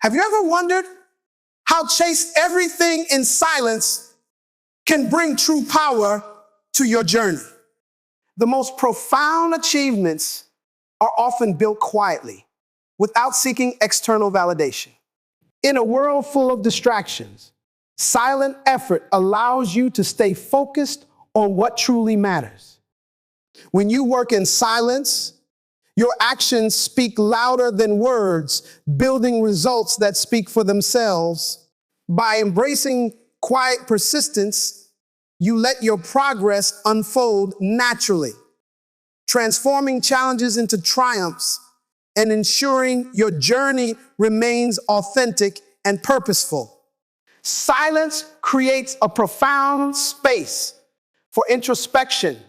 Have you ever wondered how chase everything in silence can bring true power to your journey? The most profound achievements are often built quietly, without seeking external validation. In a world full of distractions, silent effort allows you to stay focused on what truly matters. When you work in silence, your actions speak louder than words, building results that speak for themselves. By embracing quiet persistence, you let your progress unfold naturally, transforming challenges into triumphs and ensuring your journey remains authentic and purposeful. Silence creates a profound space for introspection,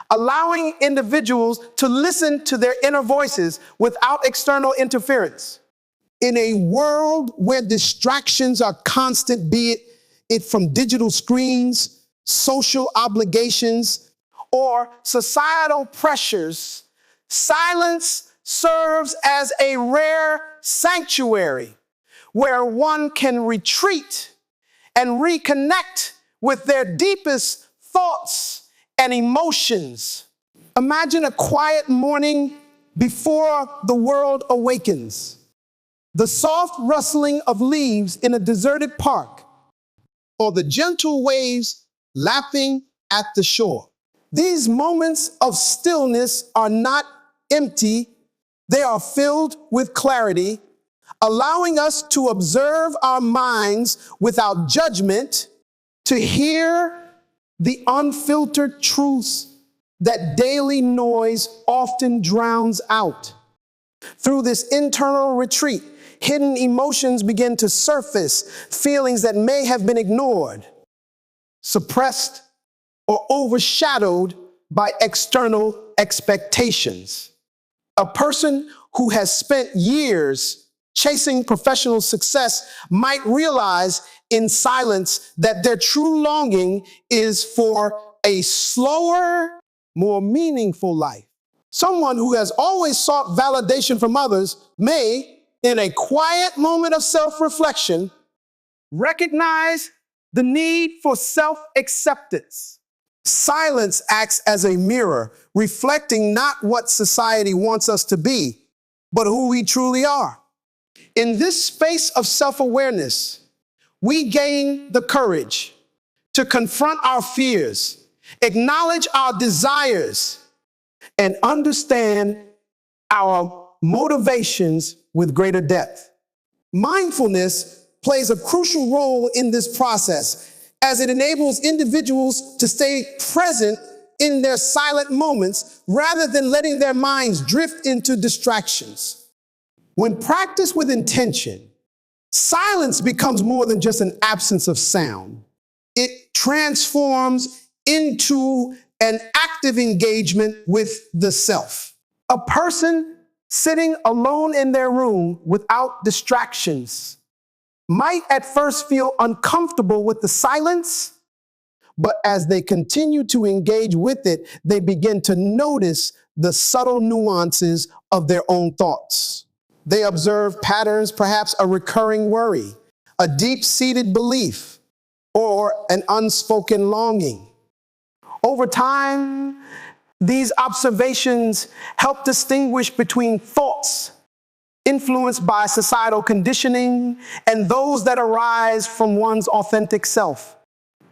allowing individuals to listen to their inner voices without external interference. In a world where distractions are constant, be it from digital screens, social obligations, or societal pressures, silence serves as a rare sanctuary where one can retreat and reconnect with their deepest thoughts and emotions. Imagine a quiet morning before the world awakens. The soft rustling of leaves in a deserted park, or the gentle waves lapping at the shore. These moments of stillness are not empty, they are filled with clarity, allowing us to observe our minds without judgment, to hear the unfiltered truths that daily noise often drowns out. Through this internal retreat, hidden emotions begin to surface, feelings that may have been ignored, suppressed, or overshadowed by external expectations. A person who has spent years chasing professional success might realize in silence that their true longing is for a slower, more meaningful life. Someone who has always sought validation from others may, in a quiet moment of self-reflection, recognize the need for self-acceptance. Silence acts as a mirror, reflecting not what society wants us to be, but who we truly are. In this space of self-awareness, we gain the courage to confront our fears, acknowledge our desires, and understand our motivations with greater depth. Mindfulness plays a crucial role in this process, as it enables individuals to stay present in their silent moments rather than letting their minds drift into distractions. When practiced with intention, silence becomes more than just an absence of sound. It transforms into an active engagement with the self. A person sitting alone in their room without distractions might at first feel uncomfortable with the silence, but as they continue to engage with it, they begin to notice the subtle nuances of their own thoughts. They observe patterns, perhaps a recurring worry, a deep-seated belief, or an unspoken longing. Over time, these observations help distinguish between thoughts influenced by societal conditioning and those that arise from one's authentic self.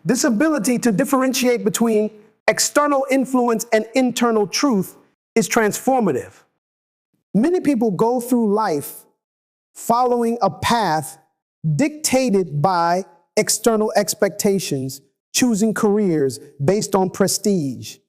This ability to differentiate between external influence and internal truth is transformative. Many people go through life following a path dictated by external expectations, choosing careers based on prestige,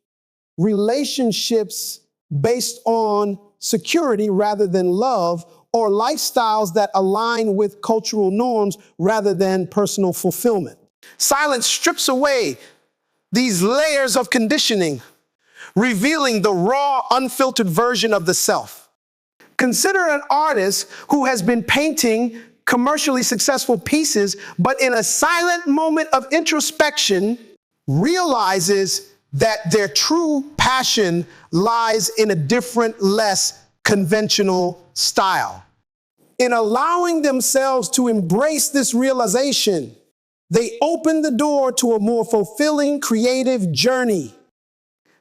relationships based on security rather than love, or lifestyles that align with cultural norms rather than personal fulfillment. Silence strips away these layers of conditioning, revealing the raw, unfiltered version of the self. Consider an artist who has been painting commercially successful pieces, but in a silent moment of introspection, realizes that their true passion lies in a different, less conventional style. In allowing themselves to embrace this realization, they open the door to a more fulfilling creative journey.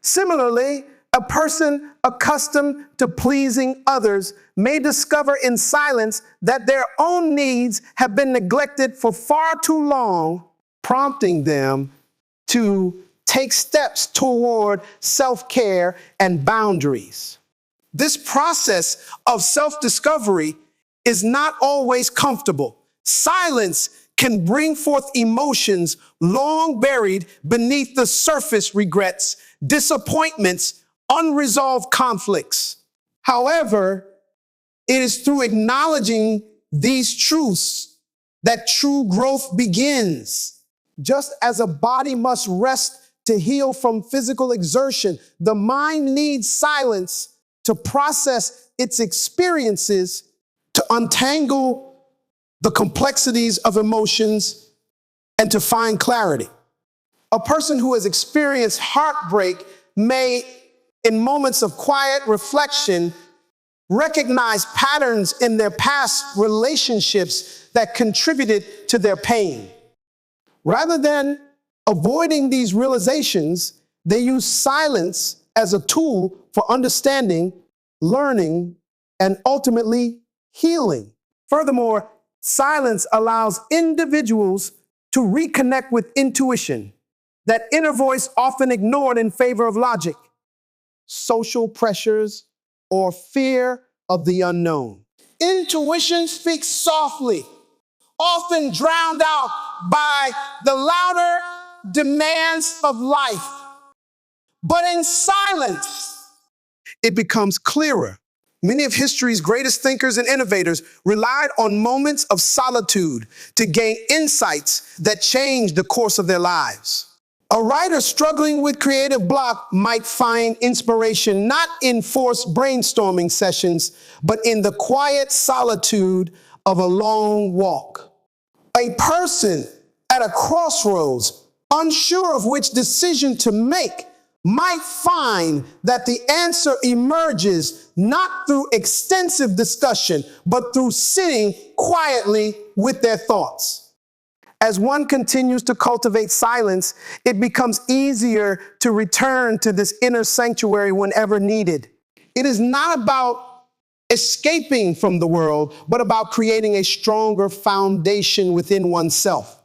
Similarly, a person accustomed to pleasing others may discover in silence that their own needs have been neglected for far too long, prompting them to take steps toward self-care and boundaries. This process of self-discovery is not always comfortable. Silence can bring forth emotions long buried beneath the surface regrets, disappointments, unresolved conflicts. However, it is through acknowledging these truths that true growth begins. Just as a body must rest to heal from physical exertion, the mind needs silence to process its experiences, to untangle the complexities of emotions, and to find clarity. A person who has experienced heartbreak may, in moments of quiet reflection, recognize patterns in their past relationships that contributed to their pain. Rather than avoiding these realizations, they use silence as a tool for understanding, learning, and ultimately healing. Furthermore, silence allows individuals to reconnect with intuition, that inner voice often ignored in favor of logic, social pressures, or fear of the unknown. Intuition speaks softly, often drowned out by the louder demands of life. But in silence, it becomes clearer. Many of history's greatest thinkers and innovators relied on moments of solitude to gain insights that changed the course of their lives. A writer struggling with creative block might find inspiration not in forced brainstorming sessions, but in the quiet solitude of a long walk. A person at a crossroads, unsure of which decision to make, might find that the answer emerges not through extensive discussion, but through sitting quietly with their thoughts. As one continues to cultivate silence, it becomes easier to return to this inner sanctuary whenever needed. It is not about escaping from the world, but about creating a stronger foundation within oneself,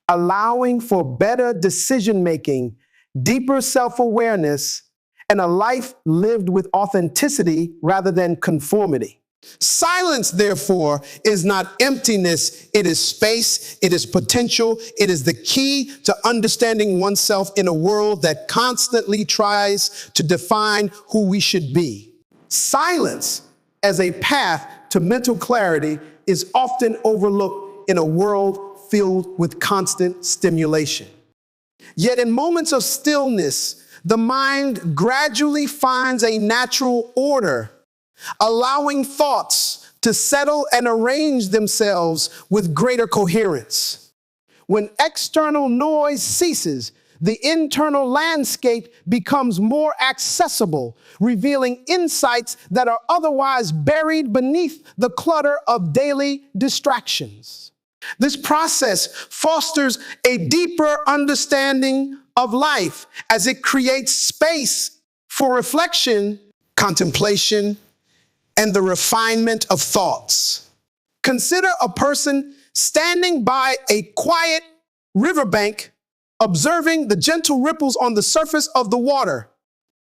allowing for better decision-making, deeper self-awareness, and a life lived with authenticity rather than conformity. Silence, therefore, is not emptiness. It is space. It is potential. It is the key to understanding oneself in a world that constantly tries to define who we should be. Silence as a path to mental clarity is often overlooked in a world filled with constant stimulation. Yet in moments of stillness, the mind gradually finds a natural order, allowing thoughts to settle and arrange themselves with greater coherence. When external noise ceases, the internal landscape becomes more accessible, revealing insights that are otherwise buried beneath the clutter of daily distractions. This process fosters a deeper understanding of life as it creates space for reflection, contemplation, and the refinement of thoughts. Consider a person standing by a quiet riverbank, observing the gentle ripples on the surface of the water.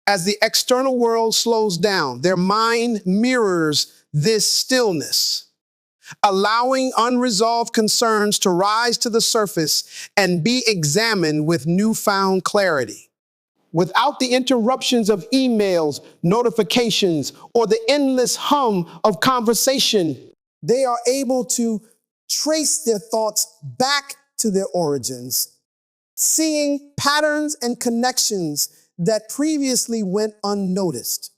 As the external world slows down, their mind mirrors this stillness, allowing unresolved concerns to rise to the surface and be examined with newfound clarity. Without the interruptions of emails, notifications, or the endless hum of conversation, they are able to trace their thoughts back to their origins, seeing patterns and connections that previously went unnoticed.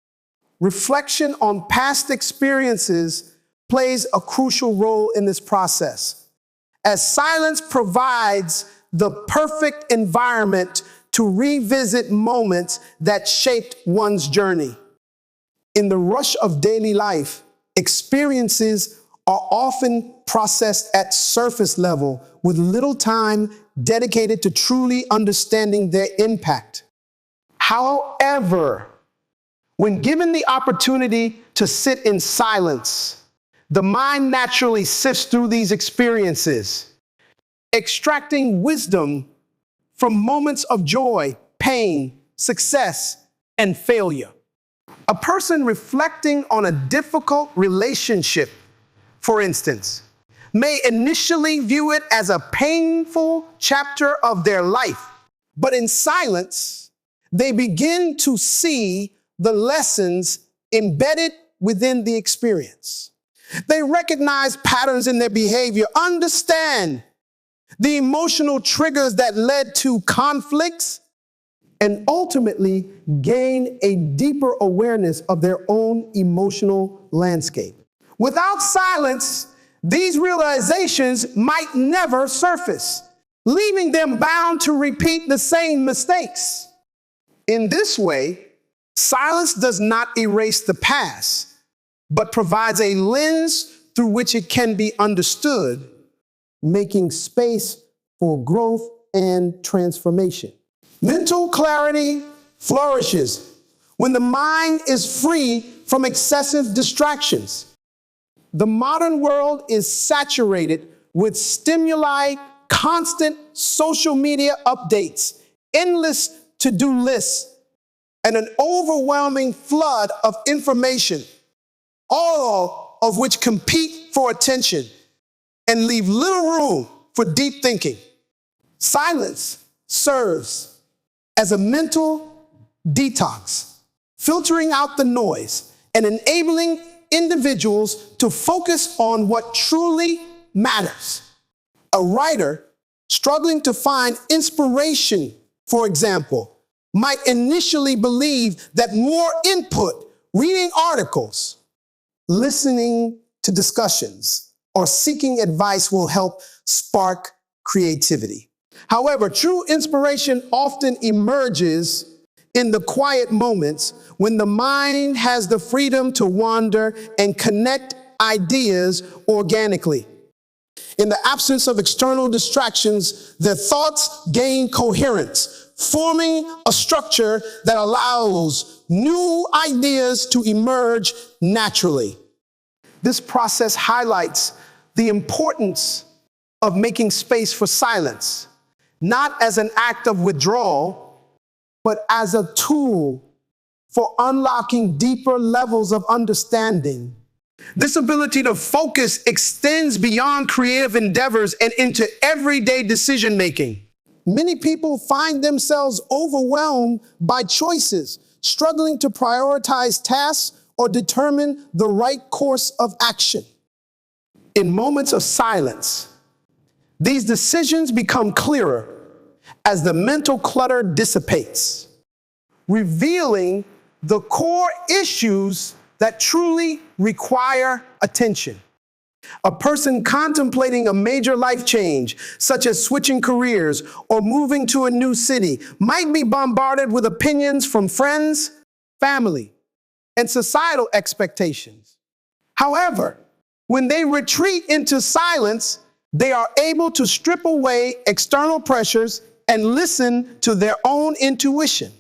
Reflection on past experiences plays a crucial role in this process, as silence provides the perfect environment to revisit moments that shaped one's journey. In the rush of daily life, experiences are often processed at surface level with little time dedicated to truly understanding their impact. However, when given the opportunity to sit in silence, the mind naturally sifts through these experiences, extracting wisdom from moments of joy, pain, success, and failure. A person reflecting on a difficult relationship, for instance, may initially view it as a painful chapter of their life, but in silence, they begin to see the lessons embedded within the experience. They recognize patterns in their behavior, understand the emotional triggers that led to conflicts, and ultimately gain a deeper awareness of their own emotional landscape. Without silence, these realizations might never surface, leaving them bound to repeat the same mistakes. In this way, silence does not erase the past, but provides a lens through which it can be understood, making space for growth and transformation. Mental clarity flourishes when the mind is free from excessive distractions. The modern world is saturated with stimuli, constant social media updates, endless to-do lists, and an overwhelming flood of information, all of which compete for attention and leave little room for deep thinking. Silence serves as a mental detox, filtering out the noise and enabling individuals to focus on what truly matters. A writer struggling to find inspiration, for example, might initially believe that more input, reading articles, listening to discussions, or seeking advice will help spark creativity. However, true inspiration often emerges in the quiet moments when the mind has the freedom to wander and connect ideas organically. In the absence of external distractions, the thoughts gain coherence, forming a structure that allows new ideas to emerge naturally. This process highlights the importance of making space for silence, not as an act of withdrawal, but as a tool for unlocking deeper levels of understanding. This ability to focus extends beyond creative endeavors and into everyday decision-making. Many people find themselves overwhelmed by choices, struggling to prioritize tasks or determine the right course of action. In moments of silence, these decisions become clearer as the mental clutter dissipates, revealing the core issues that truly require attention. A person contemplating a major life change, such as switching careers or moving to a new city, might be bombarded with opinions from friends, family, and societal expectations. However, when they retreat into silence, they are able to strip away external pressures and listen to their own intuition.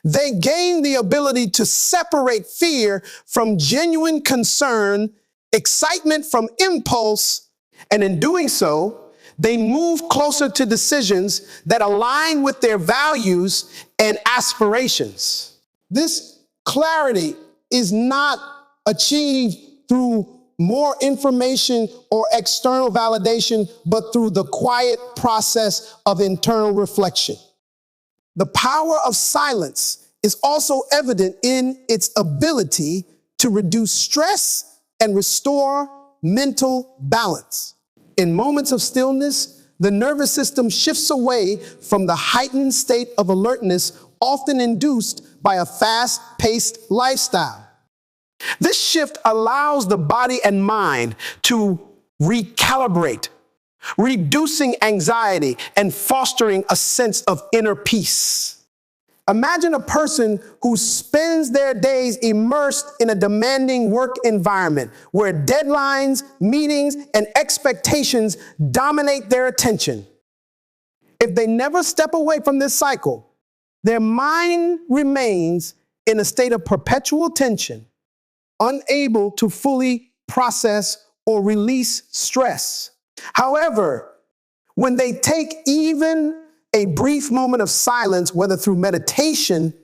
They gain the ability to separate fear from genuine concern, excitement from impulse, and in doing so, they move closer to decisions that align with their values and aspirations. This clarity is not achieved through more information or external validation, but through the quiet process of internal reflection. The power of silence is also evident in its ability to reduce stress and restore mental balance. In moments of stillness, the nervous system shifts away from the heightened state of alertness often induced by a fast-paced lifestyle. This shift allows the body and mind to recalibrate, reducing anxiety and fostering a sense of inner peace. Imagine a person who spends their days immersed in a demanding work environment where deadlines, meetings, and expectations dominate their attention. If they never step away from this cycle, their mind remains in a state of perpetual tension, unable to fully process or release stress. However, when they take even a brief moment of silence, whether through meditation,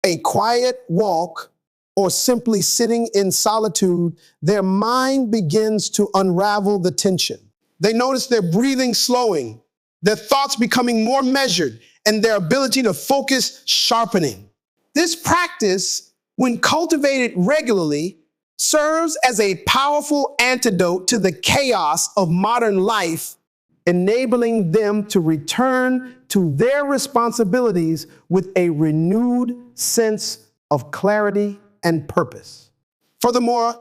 a quiet walk, or simply sitting in solitude, their mind begins to unravel the tension. They notice their breathing slowing, their thoughts becoming more measured, and their ability to focus sharpening. This practice, when cultivated regularly, serves as a powerful antidote to the chaos of modern life, enabling them to return to their responsibilities with a renewed sense of clarity and purpose. Furthermore,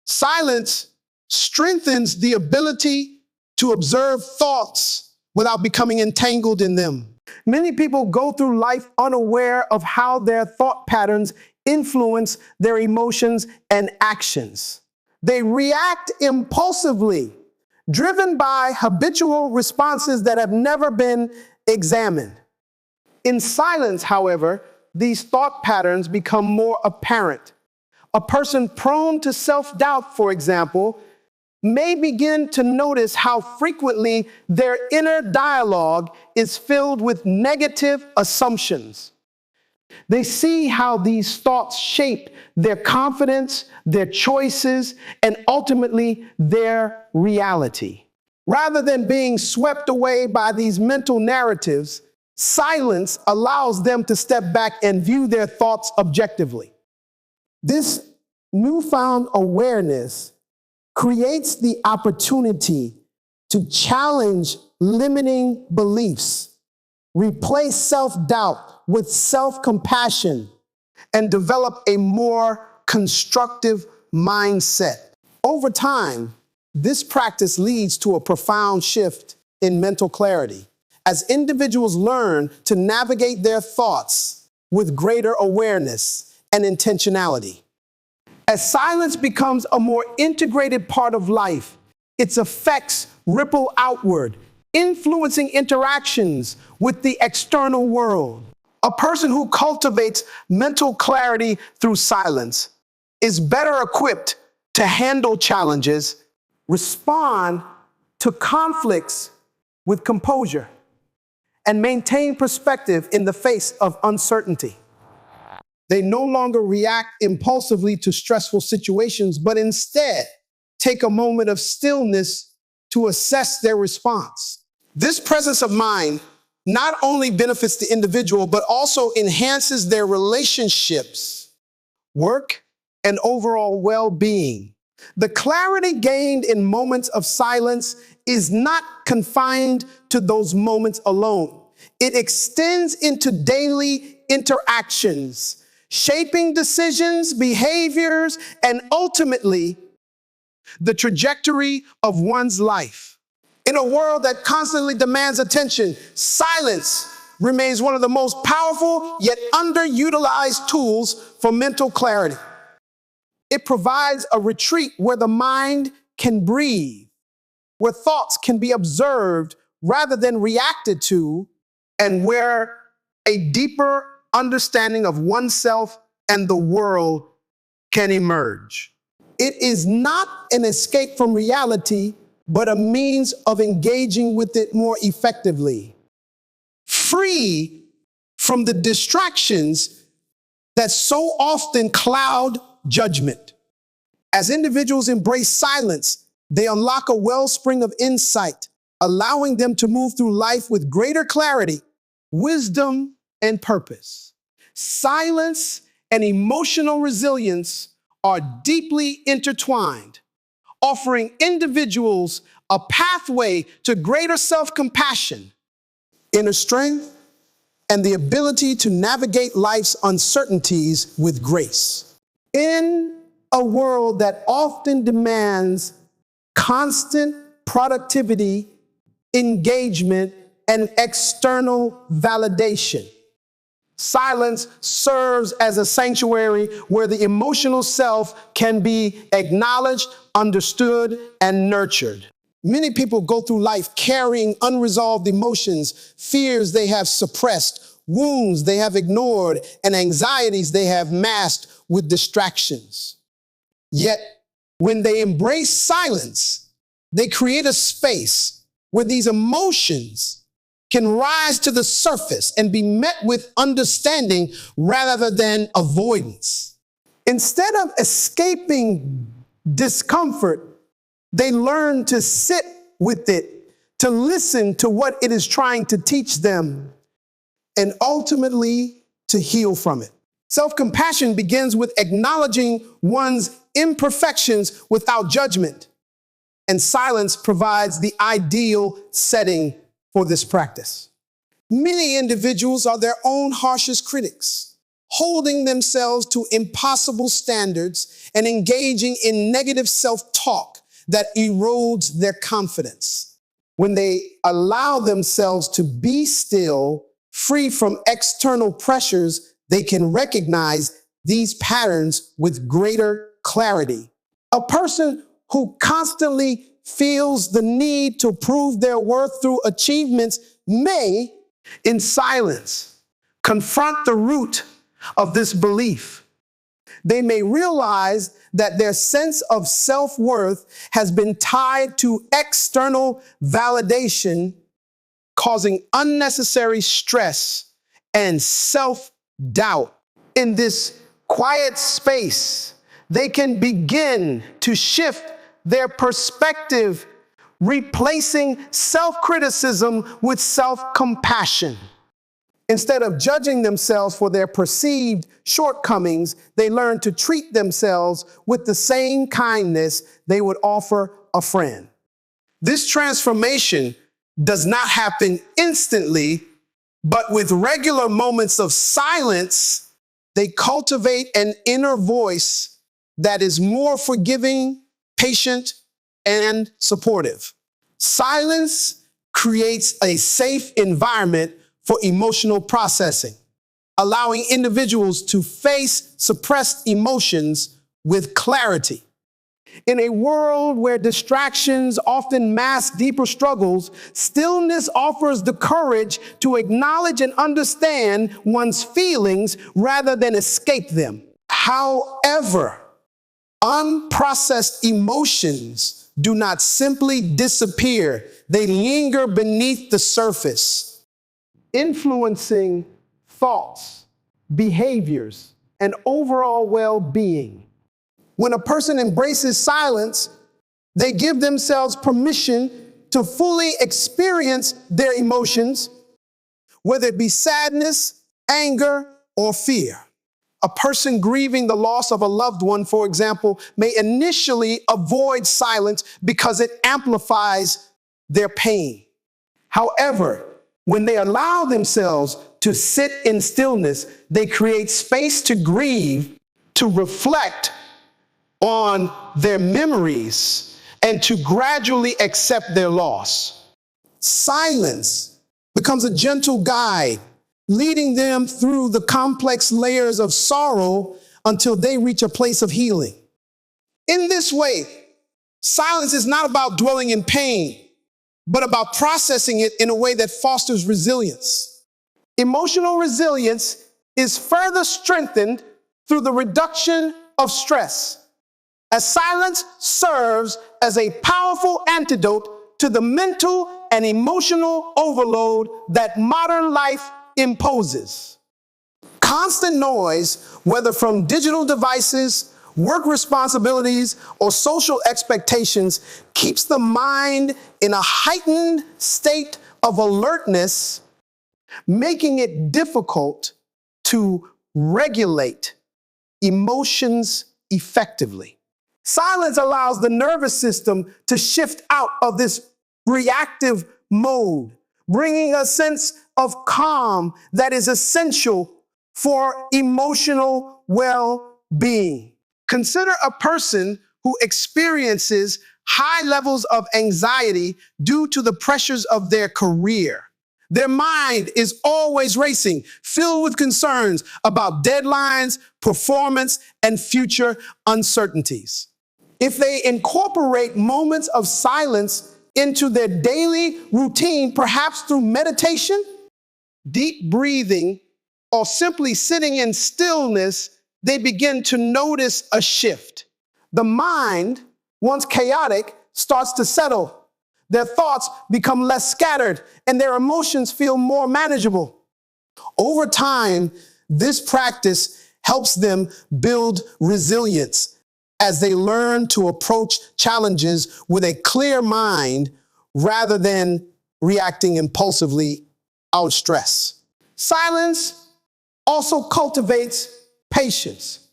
silence strengthens the ability to observe thoughts without becoming entangled in them. Many people go through life unaware of how their thought patterns influence their emotions and actions. They react impulsively, driven by habitual responses that have never been examined. In silence, however, these thought patterns become more apparent. A person prone to self-doubt, for example, may begin to notice how frequently their inner dialogue is filled with negative assumptions. They see how these thoughts shape their confidence, their choices, and ultimately their reality. Rather than being swept away by these mental narratives, silence allows them to step back and view their thoughts objectively. This newfound awareness creates the opportunity to challenge limiting beliefs, replace self-doubt with self-compassion, and develop a more constructive mindset. Over time, this practice leads to a profound shift in mental clarity as individuals learn to navigate their thoughts with greater awareness and intentionality. As silence becomes a more integrated part of life, its effects ripple outward, influencing interactions with the external world. A person who cultivates mental clarity through silence is better equipped to handle challenges, respond to conflicts with composure, and maintain perspective in the face of uncertainty. They no longer react impulsively to stressful situations, but instead take a moment of stillness to assess their response. This presence of mind not only benefits the individual, but also enhances their relationships, work, and overall well-being. The clarity gained in moments of silence is not confined to those moments alone. It extends into daily interactions, shaping decisions, behaviors, and ultimately the trajectory of one's life. In a world that constantly demands attention, silence remains one of the most powerful yet underutilized tools for mental clarity. It provides a retreat where the mind can breathe, where thoughts can be observed rather than reacted to, and where a deeper understanding of oneself and the world can emerge. It is not an escape from reality, but a means of engaging with it more effectively, free from the distractions that so often cloud judgment. As individuals embrace silence, they unlock a wellspring of insight, allowing them to move through life with greater clarity, wisdom, and purpose. Silence and emotional resilience are deeply intertwined, offering individuals a pathway to greater self-compassion, inner strength, and the ability to navigate life's uncertainties with grace. In a world that often demands constant productivity, engagement, and external validation, Silence serves as a sanctuary where the emotional self can be acknowledged, understood, and nurtured. Many people go through life carrying unresolved emotions, fears they have suppressed, wounds they have ignored, and anxieties they have masked with distractions. Yet, when they embrace silence, they create a space where these emotions can rise to the surface and be met with understanding rather than avoidance. Instead of escaping discomfort, they learn to sit with it, to listen to what it is trying to teach them, and ultimately to heal from it. Self-compassion begins with acknowledging one's imperfections without judgment, and silence provides the ideal setting for this practice. Many individuals are their own harshest critics, holding themselves to impossible standards and engaging in negative self-talk that erodes their confidence. When they allow themselves to be still, free from external pressures, they can recognize these patterns with greater clarity. A person who constantly feels the need to prove their worth through achievements may, in silence, confront the root of this belief. They may realize that their sense of self-worth has been tied to external validation, causing unnecessary stress and self-doubt. In this quiet space, they can begin to shift their perspective, replacing self-criticism with self-compassion. Instead of judging themselves for their perceived shortcomings, they learn to treat themselves with the same kindness they would offer a friend. This transformation does not happen instantly, but with regular moments of silence, they cultivate an inner voice that is more forgiving, patient, and supportive. Silence creates a safe environment for emotional processing, allowing individuals to face suppressed emotions with clarity. In a world where distractions often mask deeper struggles, stillness offers the courage to acknowledge and understand one's feelings rather than escape them. However, unprocessed emotions do not simply disappear. They linger beneath the surface, influencing thoughts, behaviors, and overall well-being. When a person embraces silence, they give themselves permission to fully experience their emotions, whether it be sadness, anger, or fear. A person grieving the loss of a loved one, for example, may initially avoid silence because it amplifies their pain. However, when they allow themselves to sit in stillness, they create space to grieve, to reflect on their memories, and to gradually accept their loss. Silence becomes a gentle guide, leading them through the complex layers of sorrow until they reach a place of healing. In this way, silence is not about dwelling in pain, but about processing it in a way that fosters resilience. Emotional resilience is further strengthened through the reduction of stress, as silence serves as a powerful antidote to the mental and emotional overload that modern life imposes. Constant noise, whether from digital devices, work responsibilities, or social expectations, keeps the mind in a heightened state of alertness, making it difficult to regulate emotions effectively. Silence allows the nervous system to shift out of this reactive mode, bringing a sense of calm that is essential for emotional well-being. Consider a person who experiences high levels of anxiety due to the pressures of their career, Their mind is always racing, filled with concerns about deadlines, performance, and future uncertainties. If they incorporate moments of silence into their daily routine, perhaps through meditation, deep breathing, or simply sitting in stillness, they begin to notice a shift. The mind, once chaotic, starts to settle. Their thoughts become less scattered, and their emotions feel more manageable. Over time, this practice helps them build resilience as they learn to approach challenges with a clear mind rather than reacting impulsively out of stress. Silence also cultivates patience,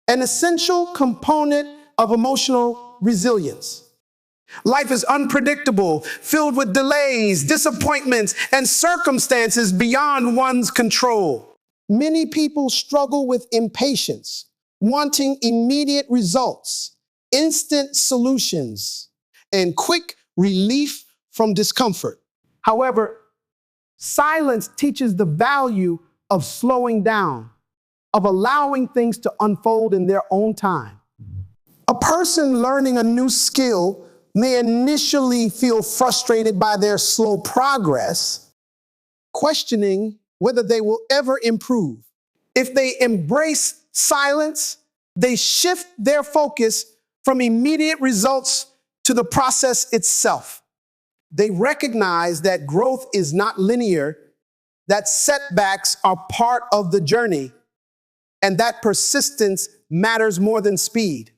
an essential component of emotional resilience. Life is unpredictable, filled with delays, disappointments, and circumstances beyond one's control. Many people struggle with impatience, wanting immediate results, instant solutions, and quick relief from discomfort. However, silence teaches the value of slowing down, of allowing things to unfold in their own time. A person learning a new skill may initially feel frustrated by their slow progress, questioning whether they will ever improve. If they embrace silence, they shift their focus from immediate results to the process itself. They recognize that growth is not linear, that setbacks are part of the journey, and that persistence matters more than speed.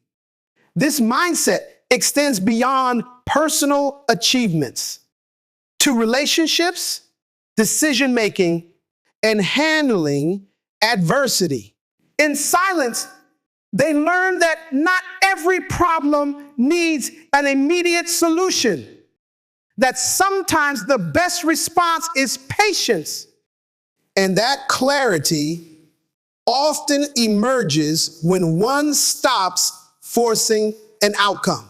This mindset extends beyond personal achievements to relationships, decision-making, and handling adversity. In silence, they learn that not every problem needs an immediate solution, that sometimes the best response is patience, and that clarity often emerges when one stops forcing an outcome.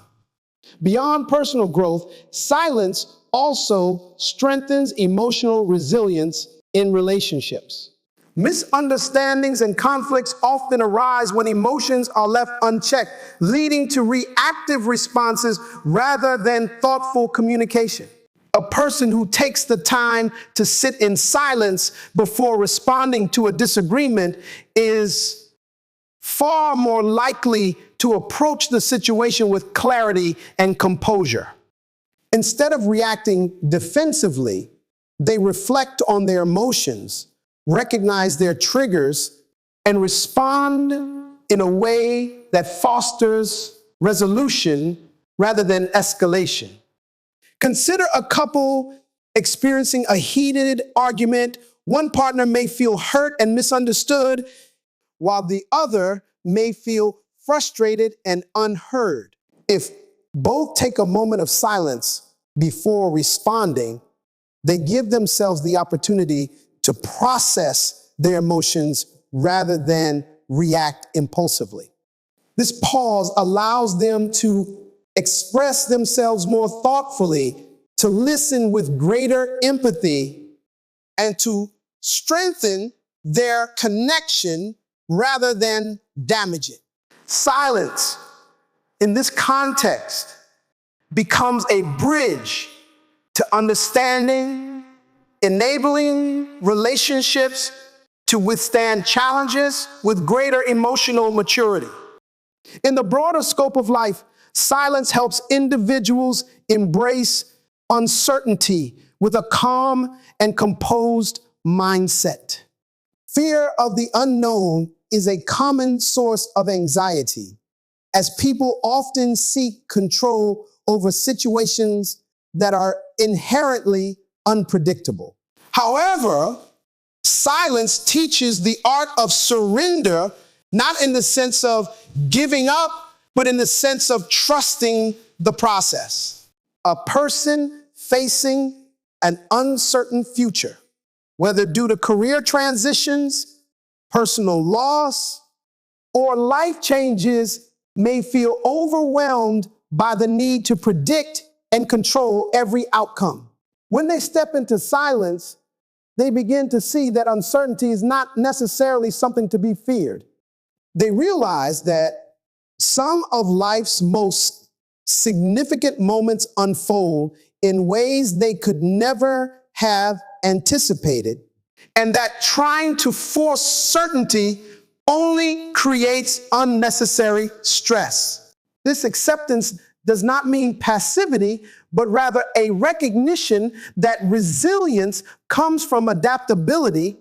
Beyond personal growth, silence also strengthens emotional resilience in relationships. Misunderstandings and conflicts often arise when emotions are left unchecked, leading to reactive responses rather than thoughtful communication. A person who takes the time to sit in silence before responding to a disagreement is far more likely to approach the situation with clarity and composure. Instead of reacting defensively, they reflect on their emotions, recognize their triggers, and respond in a way that fosters resolution rather than escalation. Consider a couple experiencing a heated argument. One partner may feel hurt and misunderstood, while the other may feel frustrated and unheard. If both take a moment of silence before responding, they give themselves the opportunity to process their emotions rather than react impulsively. This pause allows them to express themselves more thoughtfully, to listen with greater empathy, and to strengthen their connection rather than damage it. Silence in this context becomes a bridge to understanding, enabling relationships to withstand challenges with greater emotional maturity. In the broader scope of life, silence helps individuals embrace uncertainty with a calm and composed mindset. Fear of the unknown is a common source of anxiety, as people often seek control over situations that are inherently unpredictable. However, silence teaches the art of surrender, not in the sense of giving up, but in the sense of trusting the process. A person facing an uncertain future, whether due to career transitions, personal loss, or life changes, may feel overwhelmed by the need to predict and control every outcome. When they step into silence, they begin to see that uncertainty is not necessarily something to be feared. They realize that some of life's most significant moments unfold in ways they could never have anticipated, and that trying to force certainty only creates unnecessary stress. This acceptance does not mean passivity, but rather a recognition that resilience comes from adaptability,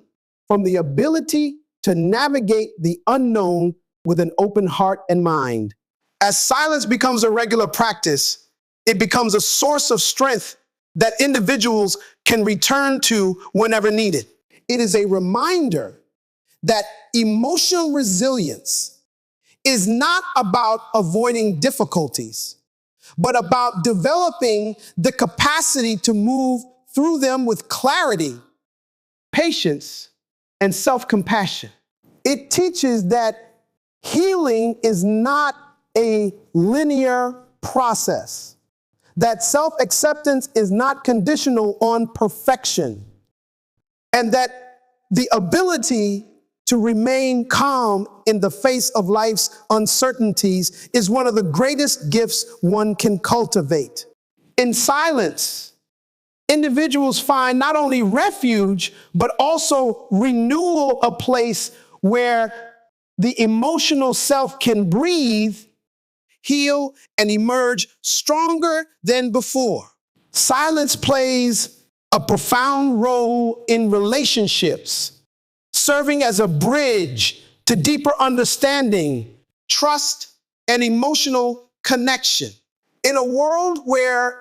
from the ability to navigate the unknown with an open heart and mind. As silence becomes a regular practice, it becomes a source of strength that individuals can return to whenever needed. It is a reminder that emotional resilience is not about avoiding difficulties, but about developing the capacity to move through them with clarity, patience, and self-compassion. It teaches that healing is not a linear process, that self-acceptance is not conditional on perfection, and that the ability to remain calm in the face of life's uncertainties is one of the greatest gifts one can cultivate. In silence, individuals find not only refuge, but also renewal, a place where the emotional self can breathe, heal, and emerge stronger than before. Silence plays a profound role in relationships, serving as a bridge to deeper understanding, trust, and emotional connection. In a world where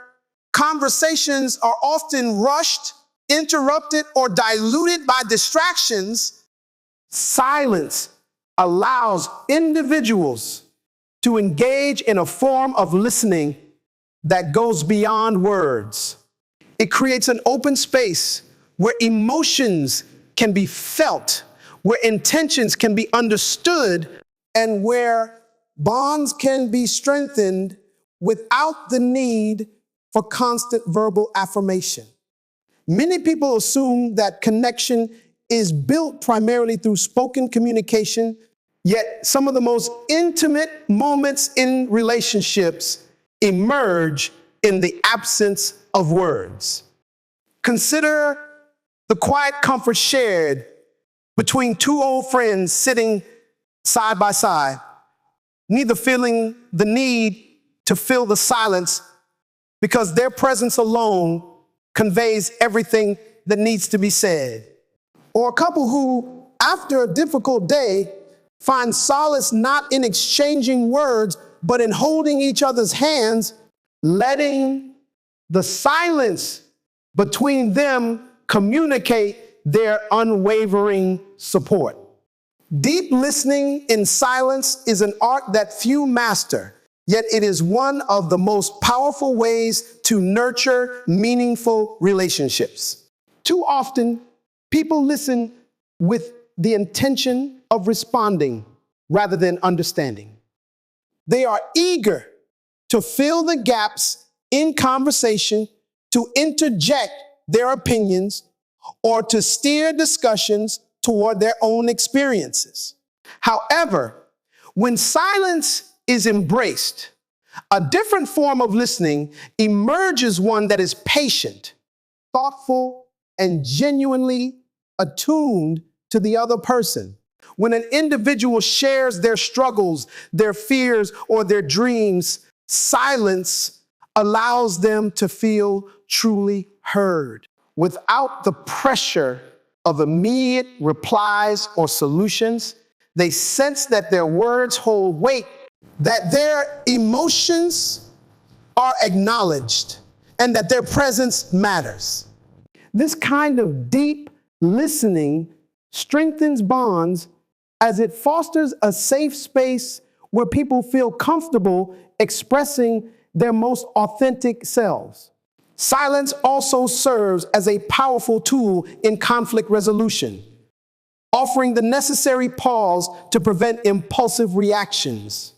conversations are often rushed, interrupted, or diluted by distractions, silence allows individuals to engage in a form of listening that goes beyond words. It creates an open space where emotions can be felt, where intentions can be understood, and where bonds can be strengthened without the need for constant verbal affirmation. Many people assume that connection is built primarily through spoken communication, yet some of the most intimate moments in relationships emerge in the absence of words. Consider the quiet comfort shared between two old friends sitting side by side, neither feeling the need to fill the silence because their presence alone conveys everything that needs to be said. Or a couple who, after a difficult day, find solace not in exchanging words, but in holding each other's hands, letting the silence between them communicate their unwavering support. Deep listening in silence is an art that few master, yet it is one of the most powerful ways to nurture meaningful relationships. Too often, people listen with the intention of responding rather than understanding. They are eager to fill the gaps in conversation, to interject their opinions, or to steer discussions toward their own experiences. However, when silence is embraced, a different form of listening emerges, one that is patient, thoughtful, and genuinely attuned to the other person. When an individual shares their struggles, their fears, or their dreams, silence allows them to feel truly heard without the pressure of immediate replies or solutions. They sense that their words hold weight, that their emotions are acknowledged, and that their presence matters. This kind of deep listening strengthens bonds as it fosters a safe space where people feel comfortable expressing their most authentic selves. Silence also serves as a powerful tool in conflict resolution, offering the necessary pause to prevent impulsive reactions.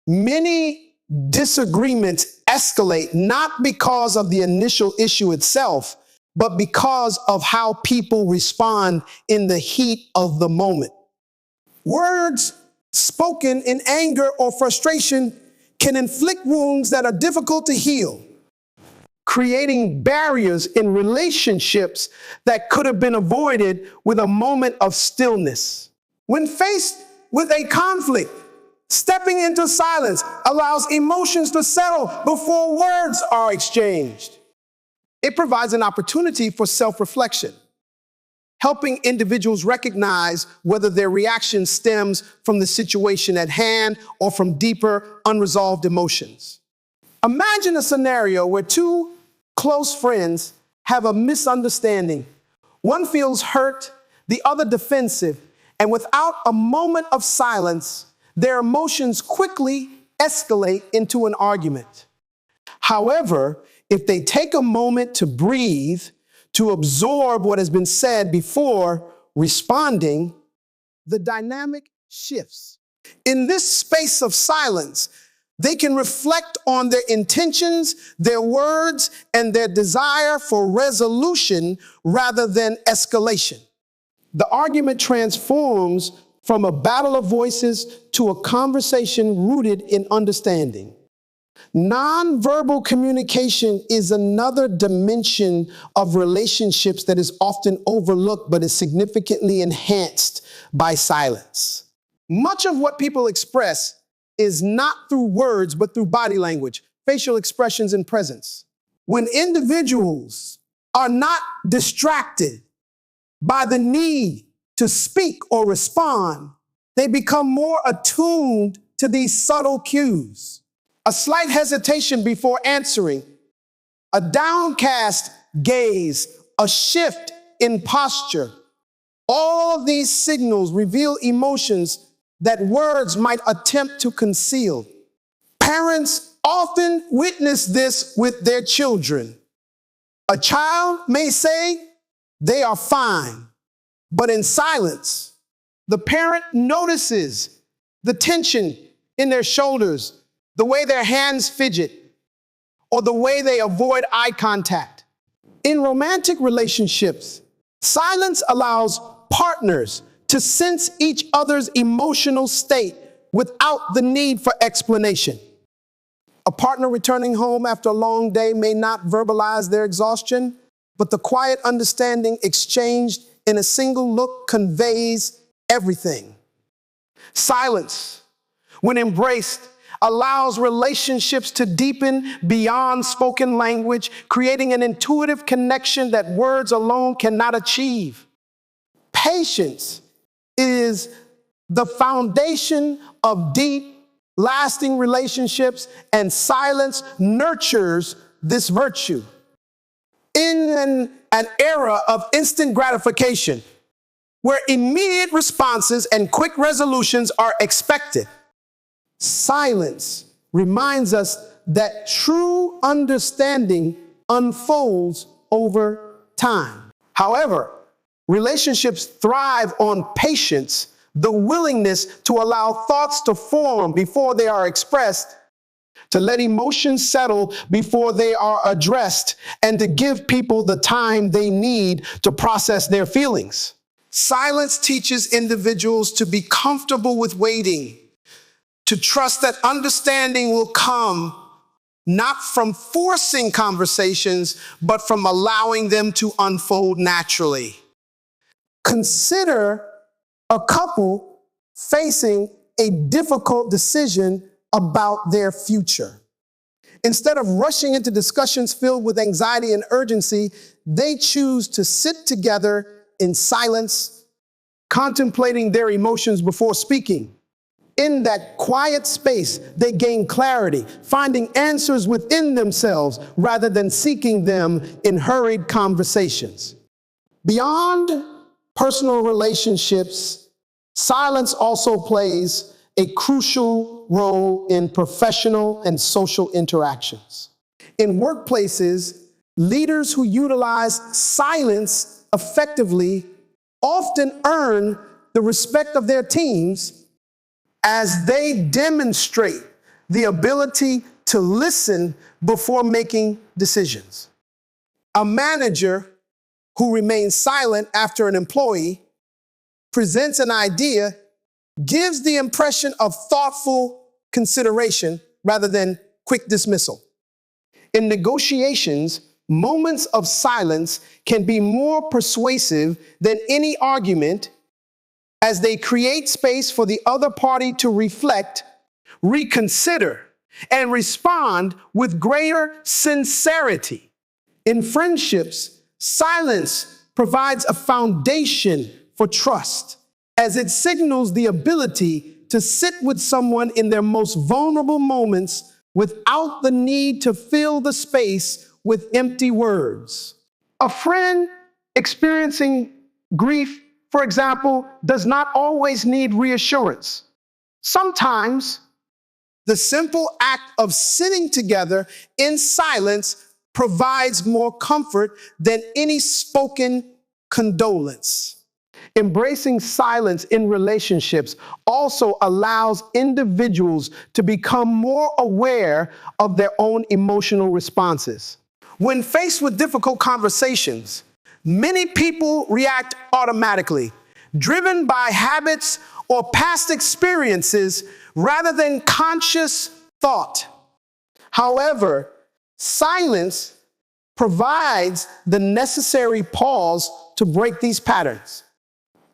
Many disagreements escalate not because of the initial issue itself, but because of how people respond in the heat of the moment. Words spoken in anger or frustration can inflict wounds that are difficult to heal, creating barriers in relationships that could have been avoided with a moment of stillness. When faced with a conflict, stepping into silence allows emotions to settle before words are exchanged. It provides an opportunity for self-reflection, helping individuals recognize whether their reaction stems from the situation at hand or from deeper, unresolved emotions. Imagine a scenario where two close friends have a misunderstanding. One feels hurt, the other defensive, and without a moment of silence, their emotions quickly escalate into an argument. However, if they take a moment to breathe, to absorb what has been said before responding, the dynamic shifts. In this space of silence, they can reflect on their intentions, their words, and their desire for resolution rather than escalation. The argument transforms from a battle of voices to a conversation rooted in understanding. Nonverbal communication is another dimension of relationships that is often overlooked but is significantly enhanced by silence. Much of what people express is not through words but through body language, facial expressions, and presence. When individuals are not distracted by the need to speak or respond, they become more attuned to these subtle cues. A slight hesitation before answering, a downcast gaze, a shift in posture. All of these signals reveal emotions that words might attempt to conceal. Parents often witness this with their children. A child may say they are fine, but in silence, the parent notices the tension in their shoulders, the way their hands fidget, or the way they avoid eye contact. In romantic relationships, silence allows partners to sense each other's emotional state without the need for explanation. A partner returning home after a long day may not verbalize their exhaustion, but the quiet understanding exchanged in a single look conveys everything. Silence, when embraced, allows relationships to deepen beyond spoken language, creating an intuitive connection that words alone cannot achieve. Patience is the foundation of deep, lasting relationships, and silence nurtures this virtue. In an era of instant gratification, where immediate responses and quick resolutions are expected, silence reminds us that true understanding unfolds over time. However, relationships thrive on patience, the willingness to allow thoughts to form before they are expressed, to let emotions settle before they are addressed, and to give people the time they need to process their feelings. Silence teaches individuals to be comfortable with waiting, to trust that understanding will come not from forcing conversations, but from allowing them to unfold naturally. Consider a couple facing a difficult decision about their future. Instead of rushing into discussions filled with anxiety and urgency, they choose to sit together in silence, contemplating their emotions before speaking. In that quiet space, they gain clarity, finding answers within themselves rather than seeking them in hurried conversations. Beyond personal relationships, silence also plays a crucial role in professional and social interactions. In workplaces, leaders who utilize silence effectively often earn the respect of their teams as they demonstrate the ability to listen before making decisions. A manager who remains silent after an employee presents an idea gives the impression of thoughtful consideration rather than quick dismissal. In negotiations, moments of silence can be more persuasive than any argument, as they create space for the other party to reflect, reconsider, and respond with greater sincerity. In friendships, silence provides a foundation for trust, as it signals the ability to sit with someone in their most vulnerable moments without the need to fill the space with empty words. A friend experiencing grief, for example, does not always need reassurance. Sometimes the simple act of sitting together in silence provides more comfort than any spoken condolence. Embracing silence in relationships also allows individuals to become more aware of their own emotional responses. When faced with difficult conversations, many people react automatically, driven by habits or past experiences rather than conscious thought. However, silence provides the necessary pause to break these patterns.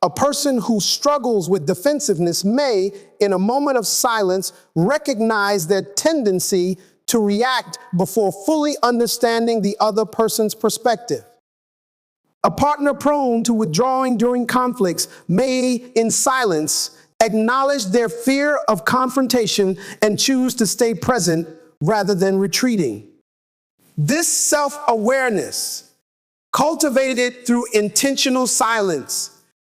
A person who struggles with defensiveness may, in a moment of silence, recognize their tendency to react before fully understanding the other person's perspective. A partner prone to withdrawing during conflicts may, in silence, acknowledge their fear of confrontation and choose to stay present rather than retreating. This self-awareness, cultivated through intentional silence,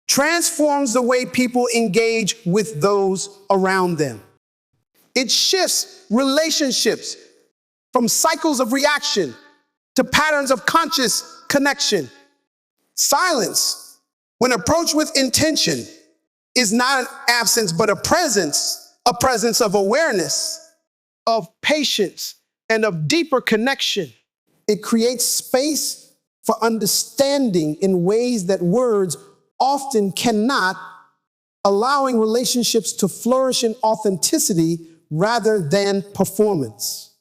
transforms the way people engage with those around them. It shifts relationships from cycles of reaction to patterns of conscious connection. Silence, when approached with intention, is not an absence, but a presence of awareness, of patience, and of deeper connection. It creates space for understanding in ways that words often cannot, allowing relationships to flourish in authenticity rather than performance.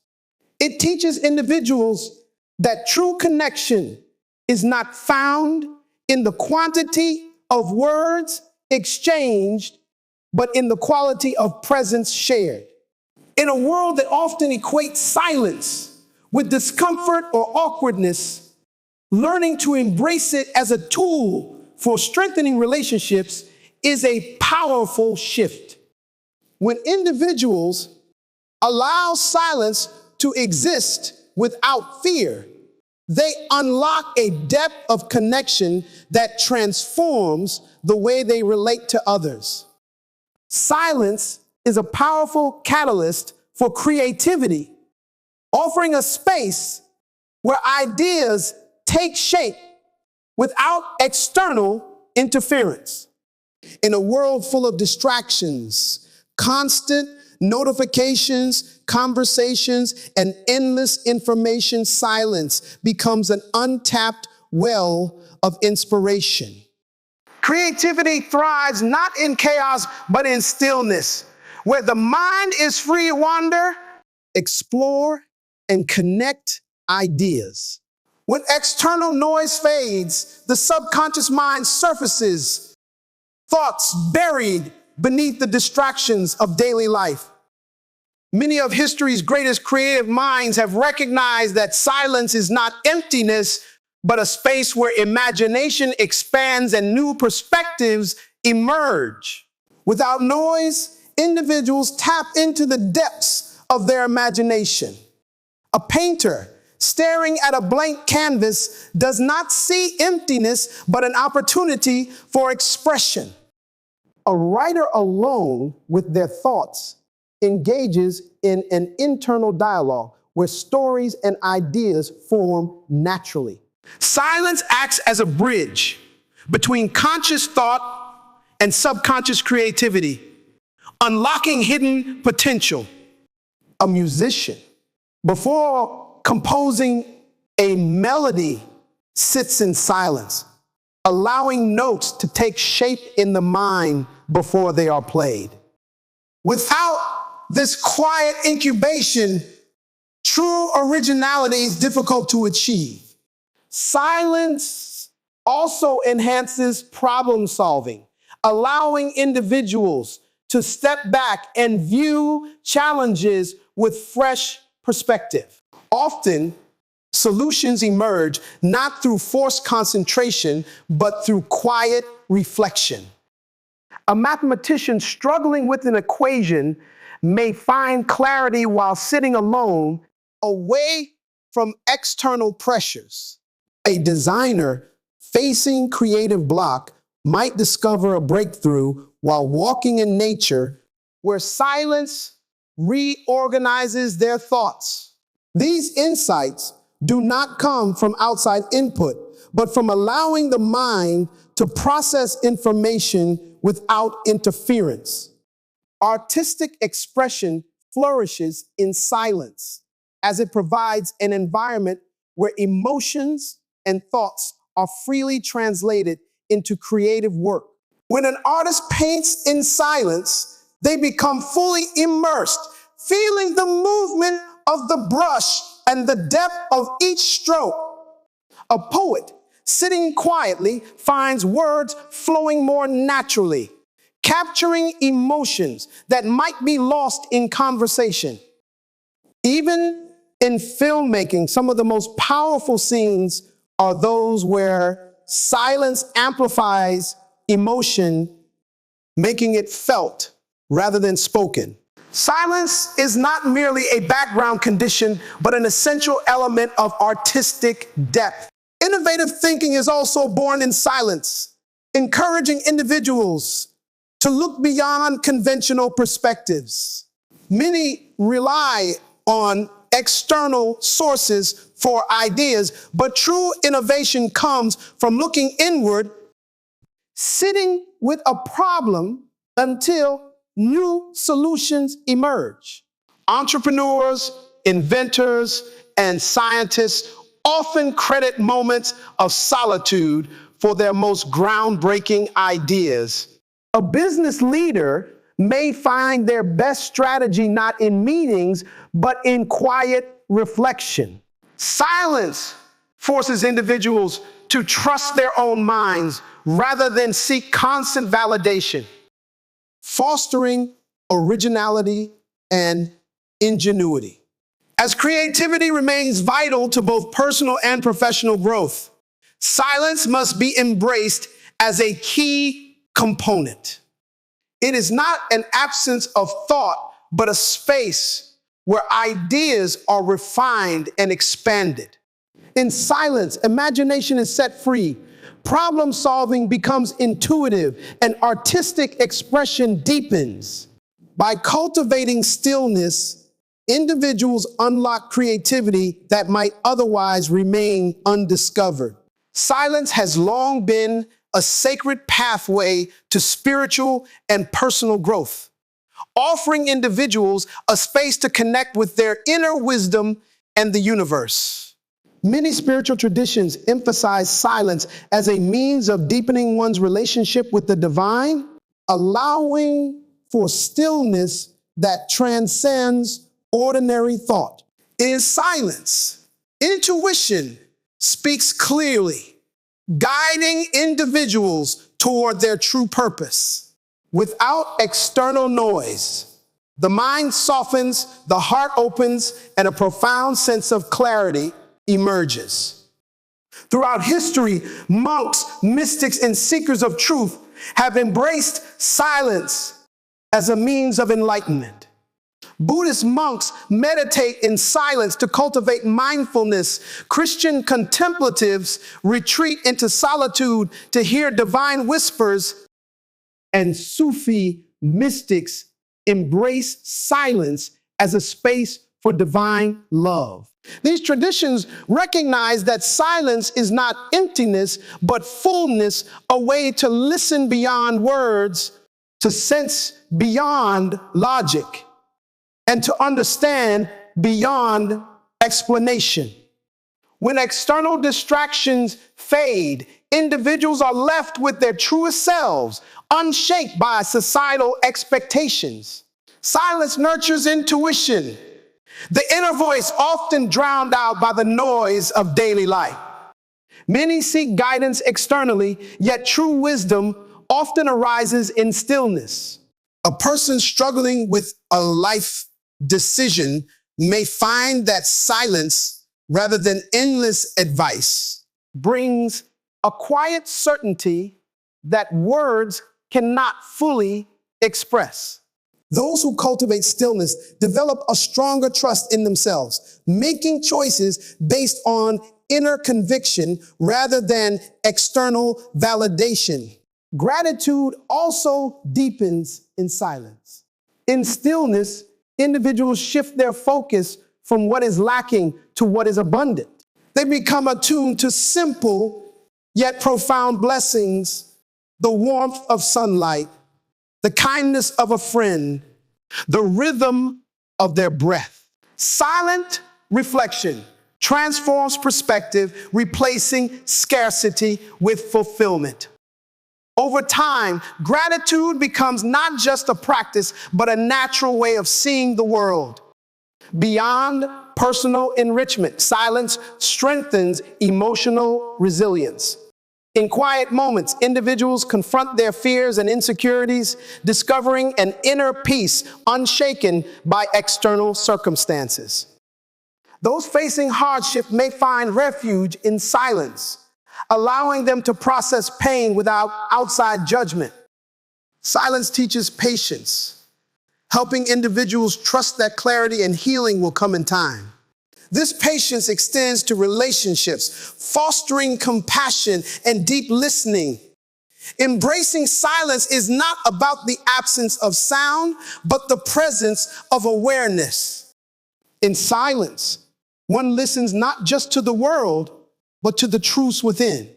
It teaches individuals that true connection is not found in the quantity of words exchanged, but in the quality of presence shared. In a world that often equates silence with discomfort or awkwardness, learning to embrace it as a tool for strengthening relationships is a powerful shift. When individuals allow silence to exist without fear, they unlock a depth of connection that transforms the way they relate to others. Silence is a powerful catalyst for creativity, offering a space where ideas take shape without external interference. In a world full of distractions, constant notifications, conversations, and endless information, silence becomes an untapped well of inspiration. Creativity thrives not in chaos, but in stillness, where the mind is free to wander, explore, and connect ideas. When external noise fades, the subconscious mind surfaces, thoughts buried beneath the distractions of daily life. Many of history's greatest creative minds have recognized that silence is not emptiness, but a space where imagination expands and new perspectives emerge. Without noise, individuals tap into the depths of their imagination. A painter staring at a blank canvas does not see emptiness, but an opportunity for expression. A writer alone with their thoughts engages in an internal dialogue where stories and ideas form naturally. Silence acts as a bridge between conscious thought and subconscious creativity, unlocking hidden potential. a musician, before composing a melody, sits in silence, allowing notes to take shape in the mind before they are played. Without this quiet incubation, true originality is difficult to achieve. Silence also enhances problem solving, allowing individuals to step back and view challenges with fresh perspective. Often, solutions emerge not through forced concentration, but through quiet reflection. A mathematician struggling with an equation may find clarity while sitting alone, away from external pressures. A designer facing creative block might discover a breakthrough while walking in nature, where silence reorganizes their thoughts. These insights do not come from outside input, but from allowing the mind to process information without interference. Artistic expression flourishes in silence, as it provides an environment where emotions and thoughts are freely translated into creative work. When an artist paints in silence, they become fully immersed, feeling the movement of the brush and the depth of each stroke. A poet sitting quietly finds words flowing more naturally, capturing emotions that might be lost in conversation. Even in filmmaking, some of the most powerful scenes are those where silence amplifies emotion, making it felt rather than spoken. Silence is not merely a background condition, but an essential element of artistic depth. Innovative thinking is also born in silence, encouraging individuals to look beyond conventional perspectives. Many rely on external sources for ideas, but true innovation comes from looking inward, sitting with a problem until new solutions emerge. Entrepreneurs, inventors, and scientists often credit moments of solitude for their most groundbreaking ideas. A business leader may find their best strategy not in meetings, but in quiet reflection. Silence forces individuals to trust their own minds rather than seek constant validation, fostering originality and ingenuity. As creativity remains vital to both personal and professional growth, silence must be embraced as a key component. It is not an absence of thought, but a space where ideas are refined and expanded. In silence, imagination is set free. Problem solving becomes intuitive, and artistic expression deepens. By cultivating stillness, individuals unlock creativity that might otherwise remain undiscovered. Silence has long been a sacred pathway to spiritual and personal growth, offering individuals a space to connect with their inner wisdom and the universe. Many spiritual traditions emphasize silence as a means of deepening one's relationship with the divine, allowing for stillness that transcends ordinary thought. In silence, intuition speaks clearly, guiding individuals toward their true purpose. Without external noise, the mind softens, the heart opens, and a profound sense of clarity emerges. Throughout history, monks, mystics, and seekers of truth have embraced silence as a means of enlightenment. Buddhist monks meditate in silence to cultivate mindfulness. Christian contemplatives retreat into solitude to hear divine whispers, and Sufi mystics embrace silence as a space for divine love. These traditions recognize that silence is not emptiness, but fullness, a way to listen beyond words, to sense beyond logic, and to understand beyond explanation. When external distractions fade, individuals are left with their truest selves, unshaped by societal expectations. Silence nurtures intuition, the inner voice often drowned out by the noise of daily life. Many seek guidance externally, yet true wisdom often arises in stillness. A person struggling with a life decision may find that silence, rather than endless advice, brings a quiet certainty that words cannot fully express. Those who cultivate stillness develop a stronger trust in themselves, making choices based on inner conviction rather than external validation. Gratitude also deepens in silence. In stillness, individuals shift their focus from what is lacking to what is abundant. They become attuned to simple yet profound blessings, the warmth of sunlight, the kindness of a friend, the rhythm of their breath. Silent reflection transforms perspective, replacing scarcity with fulfillment. Over time, gratitude becomes not just a practice, but a natural way of seeing the world. Beyond personal enrichment, silence strengthens emotional resilience. In quiet moments, individuals confront their fears and insecurities, discovering an inner peace unshaken by external circumstances. Those facing hardship may find refuge in silence, allowing them to process pain without outside judgment. Silence teaches patience, helping individuals trust that clarity and healing will come in time. This patience extends to relationships, fostering compassion and deep listening. Embracing silence is not about the absence of sound, but the presence of awareness. In silence, one listens not just to the world, but to the truths within.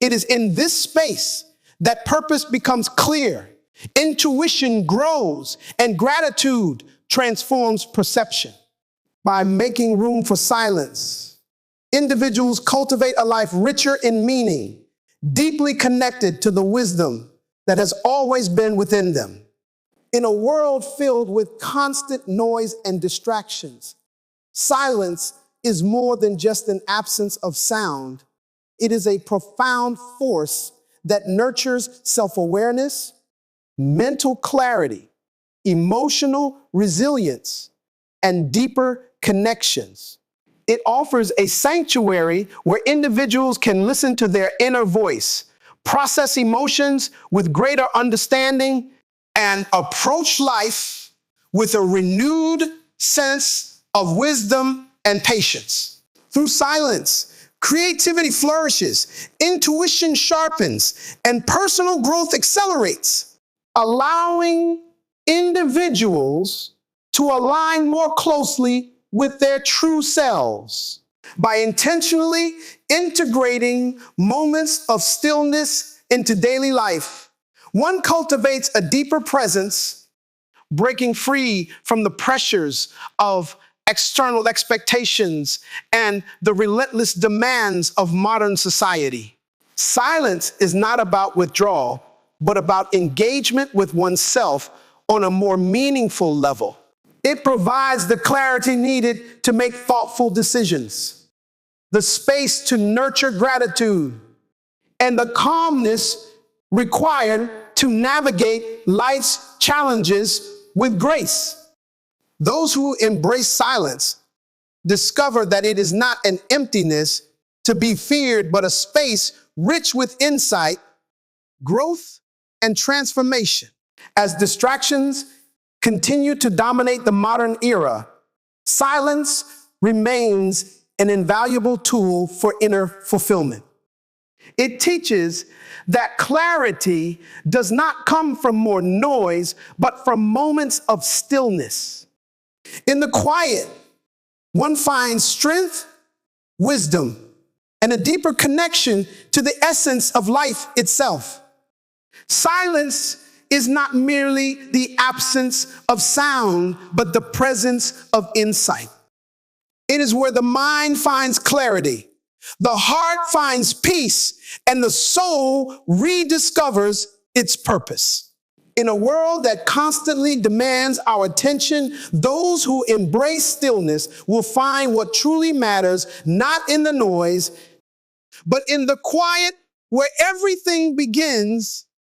It is in this space that purpose becomes clear, intuition grows, and gratitude transforms perception. By making room for silence, individuals cultivate a life richer in meaning, deeply connected to the wisdom that has always been within them. In a world filled with constant noise and distractions, silence is more than just an absence of sound. It is a profound force that nurtures self-awareness, mental clarity, emotional resilience, and deeper connections. It offers a sanctuary where individuals can listen to their inner voice, process emotions with greater understanding, and approach life with a renewed sense of wisdom and patience. Through silence, creativity flourishes, intuition sharpens, and personal growth accelerates, allowing individuals to align more closely with their true selves. By intentionally integrating moments of stillness into daily life, one cultivates a deeper presence, breaking free from the pressures of external expectations and the relentless demands of modern society. Silence is not about withdrawal, but about engagement with oneself on a more meaningful level. It provides the clarity needed to make thoughtful decisions, the space to nurture gratitude, and the calmness required to navigate life's challenges with grace. Those who embrace silence discover that it is not an emptiness to be feared, but a space rich with insight, growth, and transformation. As distractions continue to dominate the modern era, silence remains an invaluable tool for inner fulfillment. It teaches that clarity does not come from more noise, but from moments of stillness. In the quiet, one finds strength, wisdom, and a deeper connection to the essence of life itself. Silence is not merely the absence of sound, but the presence of insight. It is where the mind finds clarity, the heart finds peace, and the soul rediscovers its purpose. In a world that constantly demands our attention, those who embrace stillness will find what truly matters, not in the noise, but in the quiet where everything begins